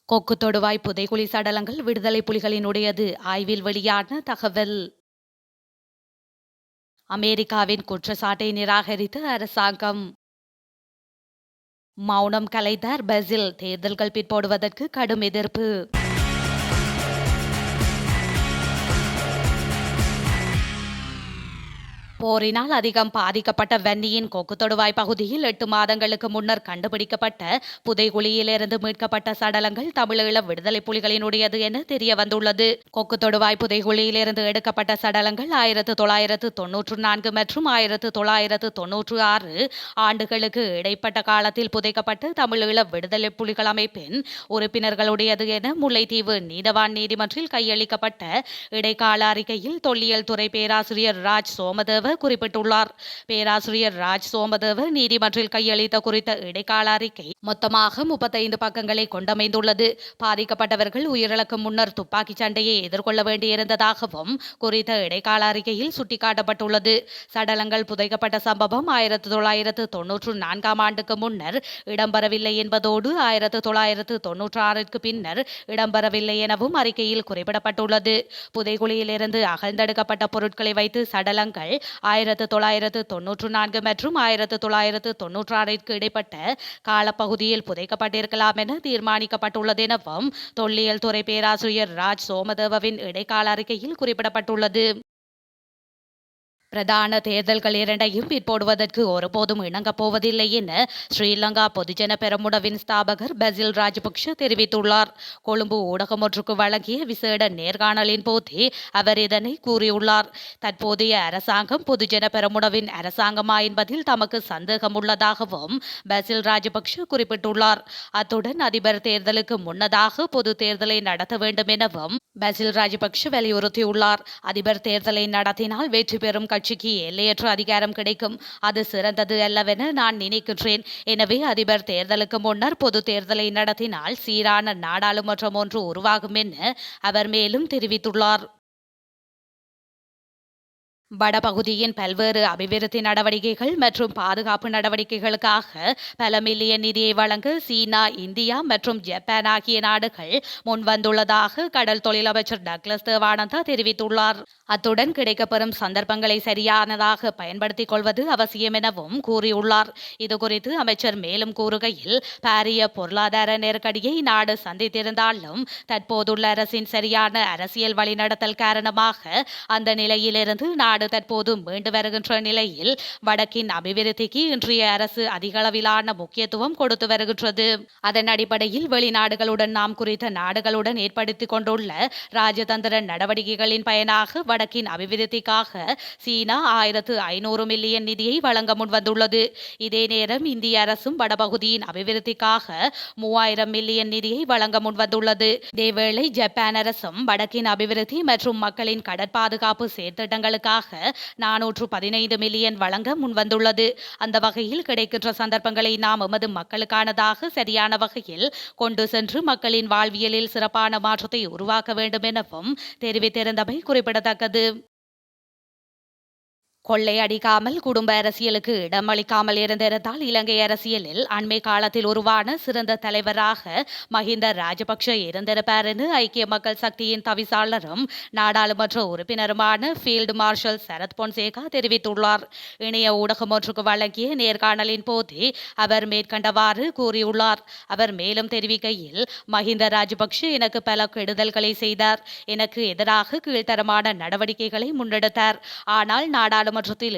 கொக்கு தொடுவாய் புதைகுழி சடலங்கள் விடுதலை புலிகளினுடையது ஆய்வில் வெளியான தகவல். அமெரிக்காவின் குற்றச்சாட்டை நிராகரித்த அரசாங்கம். மௌனம் கலைத்தார் பிரேசில், தேர்தல்கள் பிற்போடுவதற்கு கடும் எதிர்ப்பு. போரினால் அதிகம் பாதிக்கப்பட்ட வன்னியின் கொக்கு தொடுவாய் பகுதியில் 8 மாதங்களுக்கு முன்னர் கண்டுபிடிக்கப்பட்ட புதைகுழியிலிருந்து மீட்கப்பட்ட சடலங்கள் தமிழீழ விடுதலை புலிகளினுடையது என தெரிய வந்துள்ளது. கொக்கு தொடுவாய் புதைகுழியிலிருந்து எடுக்கப்பட்ட சடலங்கள் 1994 மற்றும் 1996 ஆண்டுகளுக்கு இடைப்பட்ட காலத்தில் புதைக்கப்பட்ட தமிழீழ விடுதலை புலிகள் அமைப்பின் உறுப்பினர்களுடையது என முல்லைத்தீவு நீதவான் நீதிமன்றில் கையளிக்கப்பட்ட இடைக்கால அறிக்கையில் தொல்லியல் துறை பேராசிரியர் ராஜ் சோமதேவ குறிப்பிட்டுள்ளார். பேராசிரியர் ராஜ் சோமதேவ நீதிமன்றில் கையளித்த குறித்த இடைக்கால அறிக்கை மொத்தமாக 35 பக்கங்களை கொண்டமைந்துள்ளது. பாதிக்கப்பட்டவர்கள் உயிரிழக்கும் முன்னர் துப்பாக்கி சண்டையை எதிர்கொள்ள வேண்டியிருந்ததாகவும் குறித்த இடைக்கால அறிக்கையில் சுட்டிக்காட்டப்பட்டுள்ளது. சடலங்கள் புதைக்கப்பட்ட சம்பவம் 1994 ஆண்டுக்கு முன்னர் இடம்பெறவில்லை என்பதோடு 1996க்கு பின்னர் இடம்பெறவில்லை எனவும் அறிக்கையில் குறிப்பிடப்பட்டுள்ளது. புதைகுழியிலிருந்து அகழ்ந்தெடுக்கப்பட்ட பொருட்களை வைத்து சடலங்கள் 1994 மற்றும் 1996ற்கு இடைப்பட்ட காலப்பகுதியில் புதைக்கப்பட்டிருக்கலாம் என தீர்மானிக்கப்பட்டுள்ளது எனவும் தொல்லியல் துறை பேராசிரியர் ராஜ் சோமதேவவின் இடைக்கால அறிக்கையில் குறிப்பிடப்பட்டுள்ளது. பிரதான தேர்தல்கள் இரண்டையும் பிற்போடுவதற்கு ஒருபோதும் இணங்கப் போவதில்லை என ஸ்ரீலங்கா பொதுஜன பெரமுனவின் ஸ்தாபகர் பசில் ராஜபக்ஷ தெரிவித்துள்ளார். கொழும்பு ஊடகம் ஒன்றுக்கு வழங்கிய விசேட நேர்காணலின் போதே அவர் இதனை கூறியுள்ளார். தற்போதைய அரசாங்கம் பொதுஜன பெரமுனவின் அரசாங்கமா என்பதில் தமக்கு சந்தேகம் உள்ளதாகவும் பசில் ராஜபக்ஷ குறிப்பிட்டுள்ளார். அத்துடன் அதிபர் தேர்தலுக்கு முன்னதாக பொது தேர்தலை நடத்த வேண்டும் எனவும் பசில் ராஜபக்ஷ வலியுறுத்தியுள்ளார். அதிபர் தேர்தலை நடத்தினால் வெற்றி பெறும் கட்சிக்கு எல்லையற்ற அதிகாரம் கிடைக்கும். அது சிறந்தது அல்லவென நான் நினைக்கின்றேன். எனவே அதிபர் தேர்தலுக்கு முன்னர் பொது தேர்தலை நடத்தினால் சீரான நாடாளுமன்றம் ஒன்று உருவாகும் என அவர் மேலும் தெரிவித்துள்ளார். வடபகுதியின் பல்வேறு அபிவிருத்தி நடவடிக்கைகள் மற்றும் பாதுகாப்பு நடவடிக்கைகளுக்காக பல மில்லியன் நிதியை வழங்க சீனா, இந்தியா மற்றும் ஜப்பான் ஆகிய நாடுகள் முன்வந்துள்ளதாக கடல் தொழில் அமைச்சர் டக்ளஸ் தேவானந்தா தெரிவித்துள்ளார். அத்துடன் கிடைக்கப்பெறும் சந்தர்ப்பங்களை சரியானதாக பயன்படுத்திக் கொள்வது அவசியம் எனவும் கூறியுள்ளார். இதுகுறித்து அமைச்சர் மேலும் கூறுகையில், பாரிய பொருளாதார நெருக்கடியை நாடு சந்தித்திருந்தாலும் தற்போதுள்ள அரசின் சரியான அரசியல் வழிநடத்தல் காரணமாக அந்த நிலையிலிருந்து நாடு தற்போது மீண்டு வருகின்ற நிலையில் வடக்கின் அபிவிருத்திக்கு இன்றைய அரசு அதிகளவிலான முக்கியத்துவம் கொடுத்து வருகின்றது. அதன் அடிப்படையில் வெளிநாடுகளுடன் நாம் குறித்த நாடுகளுடன் ஏற்படுத்திக் கொண்டுள்ள ராஜதந்திர நடவடிக்கைகளின் பயனாக வடக்கின் அபிவிருத்திக்காக சீனா 1500 மில்லியன் நிதியை வழங்க முன்வந்துள்ளது. இதே நேரம் இந்திய அரசும் வடபகுதியின் அபிவிருத்திக்காக 3000 மில்லியன் நிதியை வழங்க முன்வந்துள்ளது. இதேவேளை ஜப்பான் அரசும் வடக்கின் அபிவிருத்தி மற்றும் மக்களின் கடற்பாதுகாப்பு செயற்திட்டங்களுக்காக 415 மில்லியன் வழங்க முன்வந்துள்ளது. அந்த வகையில் கிடைக்கின்ற சந்தர்ப்பங்களை நாம் எமது மக்களுக்கானதாக சரியான வகையில் கொண்டு சென்று மக்களின் வாழ்வியலில் சிறப்பான மாற்றத்தை உருவாக்க வேண்டும் எனவும் தெரிவித்திருந்தமை குறிப்பிடத்தக்கது. கொள்ளையடிக்காமல் குடும்ப அரசியலுக்கு இடமளிக்காமல் இருந்திருந்தால் இலங்கை அரசியலில் அண்மை காலத்தில் உருவான சிறந்த தலைவராக மஹிந்த ராஜபக்ஷ இருந்திருப்பார் என ஐக்கிய மக்கள் சக்தியின் தவிசாளரும் நாடாளுமன்ற உறுப்பினருமான ஃபீல்டு மார்ஷல் சரத் பொன்சேகா தெரிவித்துள்ளார். இணைய ஊடகம் ஒன்றுக்கு வழங்கிய நேர்காணலின் போதே அவர் மேற்கண்டவாறு கூறியுள்ளார். அவர் மேலும் தெரிவிக்கையில், மஹிந்த ராஜபக்ஷ எனக்கு பல கெடுதல்களை செய்தார். எனக்கு எதிராக கீழ்த்தரமான நடவடிக்கைகளை முன்னெடுத்தார். ஆனால் நாடாளுமன்றத்தில்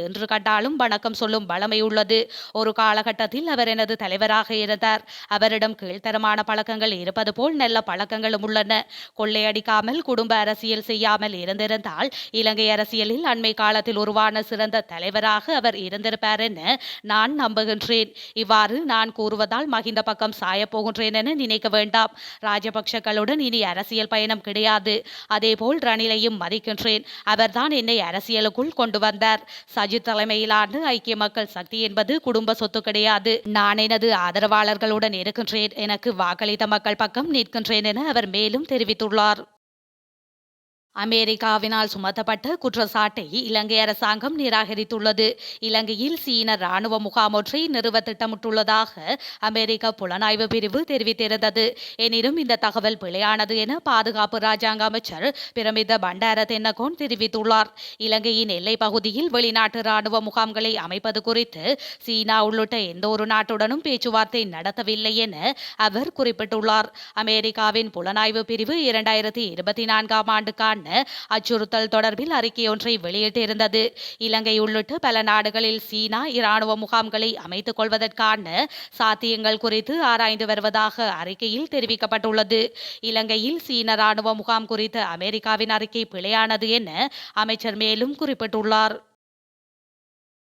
என்று கண்டாலும் வணக்கம் சொல்லும் வளமை உள்ளது. ஒரு காலகட்டத்தில் அவர் எனது தலைவராக இருந்தார். அவரிடம் கீழ்த்தரமான பழக்கங்கள் இருப்பது போல் நல்ல பழக்கங்களும் உள்ளன. கொள்ளையடிக்காமல் குடும்ப அரசியல் செய்யாமல் இருந்திருந்தால் இலங்கை அரசியலில் அண்மை காலத்தில் உருவான சிறந்த தலைவராக அவர் இருந்திருப்பார் என நான் நம்புகின்றேன். இவ்வாறு நான் கூறுவதால் மஹிந்த பக்கம் சாயப்போகின்றேன் என நினைக்க வேண்டாம். ராஜபக்ஷக்களுடன் இனி அரசியல் பயணம் கிடையாது. அதேபோல் ரணிலையும் மதிக்கின்றேன். அவர்தான் என்னை அரசியலுக்குள் கொண்டு வந்தார். சஜித் தலைமையிலான ஐக்கிய மக்கள் சக்தி என்பது குடும்ப சொத்து கிடையாது. நான் எனது ஆதரவாளர்களுடன் இருக்கின்றேன். எனக்கு வாக்களித்த மக்கள் பக்கம் நிற்கின்றேன் என அவர் மேலும் தெரிவித்துள்ளார். அமெரிக்காவினால் சுமத்தப்பட்ட குற்றச்சாட்டை இலங்கை அரசாங்கம் நிராகரித்துள்ளது. இலங்கையில் சீன ராணுவ முகாம் ஒன்றை நிறுவ திட்டமிட்டுள்ளதாக அமெரிக்க புலனாய்வு பிரிவு தெரிவித்திருந்தது. எனினும் இந்த தகவல் பிழையானது என பாதுகாப்பு ராஜாங்க அமைச்சர் பிரமித பண்டார தென்னகோன் தெரிவித்துள்ளார். இலங்கையின் எல்லைப் பகுதியில் வெளிநாட்டு ராணுவ முகாம்களை அமைப்பது குறித்து சீனா உள்ளிட்ட எந்த ஒரு நாட்டுடனும் பேச்சுவார்த்தை நடத்தவில்லை என அவர் குறிப்பிட்டுள்ளார். அமெரிக்காவின் புலனாய்வு பிரிவு 2024ஆம் ஆண்டுக்கான அச்சுறுத்தல் தொடர்பில் அறிக்கையொன்றை வெளியிட்டிருந்தது. இலங்கை உள்ளிட்ட பல நாடுகளில் சீனா இராணுவ முகாம்களை அமைத்துக் கொள்வதற்கான சாத்தியங்கள் குறித்து ஆராய்ந்து வருவதாக அறிக்கையில் தெரிவிக்கப்பட்டுள்ளது. இலங்கையில் சீன ராணுவ முகாம் குறித்த அமெரிக்காவின் அறிக்கை பிழையானது என அமைச்சர் மேலும் குறிப்பிட்டுள்ளார்.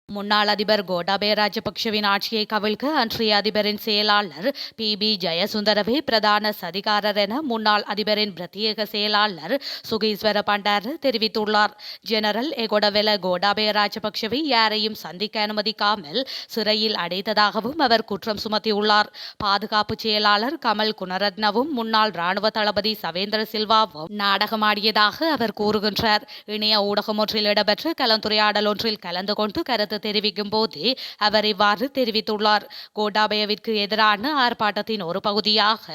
முன்னாள் அதிபர் கோட்டாபய ராஜபக்ஷவின் ஆட்சியை கவிழ்க்க அன்றைய அதிபரின் செயலாளர் பி ஜெயசுந்தரவே பிரதான சதிகாரர் என முன்னாள் அதிபரின் பிரத்யேக செயலாளர் சுகீஸ்வர பண்டார தெரிவித்துள்ளார். ஜெனரல் எகொடவெல கோட்டாபய ராஜபக்ஷவை யாரையும் சந்திக்க அனுமதிக்காமல் சிறையில் அடைத்ததாகவும் அவர் குற்றம் சுமத்தியுள்ளார். பாதுகாப்பு செயலாளர் கமல் குணரத்னவும் முன்னாள் ராணுவ தளபதி சவேந்திர சில்வாவும் நாடகமாடியதாக அவர் கூறுகின்றார். இணைய ஊடகம் ஒன்றில் இடம்பெற்ற கலந்துரையாடல் ஒன்றில் கலந்து கொண்டு கருத்து தெரிவிக்கும் போது அவர் இவ்வாறு தெரிவித்துள்ளார். கோட்டாபயவிற்கு எதிரான ஆர்ப்பாட்டத்தின் ஒரு பகுதியாக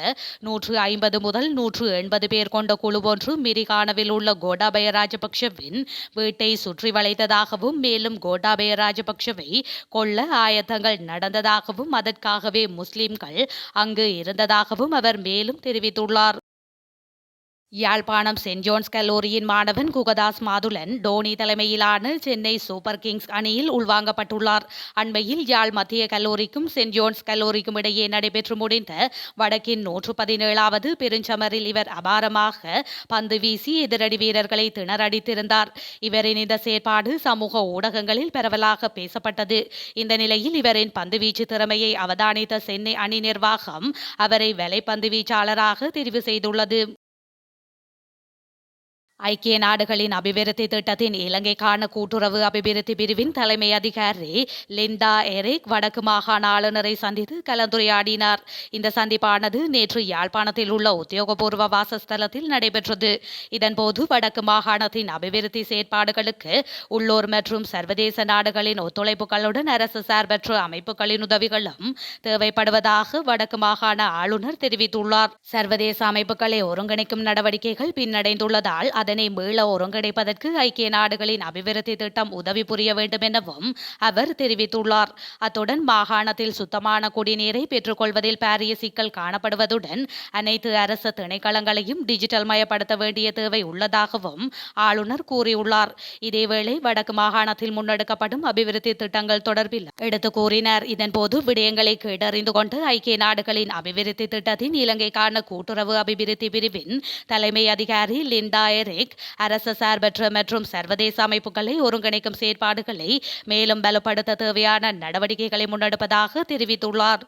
150 முதல் 180 பேர் கொண்ட குழு ஒன்று மிரிகானவில் உள்ள கோட்டாபய ராஜபக்ஷவின் வீட்டை சுற்றி வளைத்ததாகவும் மேலும் கோட்டாபய ராஜபக்ஷவை கொல்ல ஆயத்தங்கள் நடந்ததாகவும் அதற்காகவே முஸ்லிம்கள் அங்கு இருந்ததாகவும் அவர் மேலும் தெரிவித்துள்ளார். யாழ்ப்பாணம் சென்ட் ஜோன்ஸ் கல்லூரியின் மாணவன் குகதாஸ் மாதுலன் டோனி தலைமையிலான சென்னை சூப்பர் கிங்ஸ் அணியில் உள்வாங்கப்பட்டுள்ளார். அண்மையில் யாழ் மத்திய கல்லூரிக்கும் சென்ட் ஜோன்ஸ் கல்லூரிக்கும் இடையே நடைபெற்று முடிந்த வடக்கின் 117வது பெருஞ்சமரில் இவர் அபாரமாக பந்து வீசி எதிரடி வீரர்களை திணறடித்திருந்தார். இவரின் இந்த செயற்பாடு சமூக ஊடகங்களில் பரவலாக பேசப்பட்டது. இந்த நிலையில் இவரின் பந்துவீச்சு திறமையை அவதானித்த சென்னை அணி நிர்வாகம் அவரை வலைப்பந்து வீச்சாளராக தெரிவு செய்துள்ளது. ஐக்கிய நாடுகளின் அபிவிருத்தி திட்டத்தின் இலங்கைக்கான கூட்டுறவு அபிவிருத்தி பிரிவின் தலைமை அதிகாரி லிண்டா எரிக் வடக்கு மாகாண ஆளுநரை சந்தித்து கலந்துரையாடினார். இந்த சந்திப்பானது நேற்று யாழ்ப்பாணத்தில் உள்ள உத்தியோகபூர்வ வாசஸ்தலத்தில் நடைபெற்றது. இதன்போது வடக்கு மாகாணத்தின் அபிவிருத்தி செயற்பாடுகளுக்கு உள்ளூர் மற்றும் சர்வதேச நாடுகளின் ஒத்துழைப்புகளுடன் அரசு சார்பற்ற அமைப்புகளின் உதவிகளும் தேவைப்படுவதாக வடக்கு மாகாண ஆளுநர் தெரிவித்துள்ளார். சர்வதேச அமைப்புகளை ஒருங்கிணைக்கும் நடவடிக்கைகள் பின்னடைந்துள்ளதால் அதனை மீள ஒருங்கிணைப்பதற்கு ஐக்கிய நாடுகளின் அபிவிருத்தி திட்டம் உதவி புரிய வேண்டும் எனவும் அவர் தெரிவித்துள்ளார். அத்துடன் மாகாணத்தில் சுத்தமான குடிநீரை பெற்றுக்கொள்வதில் பாரிய சிக்கல் காணப்படுவதுடன் அனைத்து அரசு திணைக்களங்களையும் டிஜிட்டல் மயப்படுத்த வேண்டிய தேவை உள்ளதாகவும் ஆளுநர் கூறியுள்ளார். இதேவேளை வடக்கு மாகாணத்தில் முன்னெடுக்கப்படும் அபிவிருத்தி திட்டங்கள் தொடர்பில் எடுத்து கூறினார். இதன்போது விடயங்களை கேட்டறிந்து கொண்டு ஐக்கிய நாடுகளின் அபிவிருத்தி திட்டத்தின் இலங்கைக்கான கூட்டுறவு அபிவிருத்தி பிரிவின் தலைமை அதிகாரி லிண்டா எரிக் அரசு சார்பற்ற மற்றும் சர்வதேச அமைப்புகளை ஒருங்கிணைக்கும் செயற்பாடுகளை மேலும் பலப்படுத்த தேவையான நடவடிக்கைகளை முன்னெடுப்பதாக தெரிவித்துள்ளார்.